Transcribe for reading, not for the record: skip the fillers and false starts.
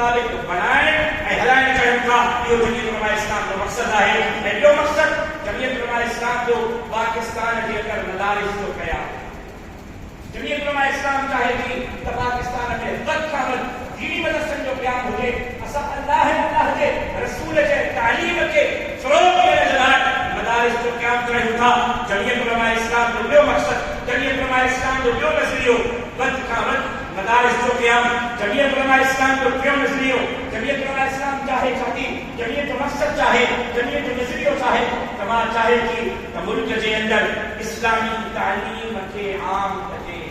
मुताबिक बनाए ऐं हलाइण चाहियूं था, इहो जमीयत उलमा इस्लाम जो मक़सदु आहे। ऐं ॿियो मक़सदु जमीयत उलमा इस्लाम जो पाकिस्तान जे अंदरि मदारिस जो क़याम। जमीयत उलमा इस्लाम चाहे थी त पाकिस्तान में वधि खां वधि दीनी मदरसनि जो क़याम हुजे। असां अल्लाह जे रसूल जे तालीम खे फ़रोग़ ॾियण जे लाइ मदारिस जो क़याम करायूं था। जमीयत उलमा इस्लाम जो ॿियो मक़सदु, जमीयत उलमा इस्लाम जो ॿियो नज़रियो वधि खां वधि मदारिस जो क़याम। जमीयत उलमा इस्लाम जो टियों नज़रियो, जमीयत उलमा इस्लाम चाहे छाती, जमीयत जो मक़सदु चाहे, जमीयत जो नज़रियो चाहे, तमाम चाहे थी त मुल्क जे अंदरि इस्लामी तालीम खे आम कजे।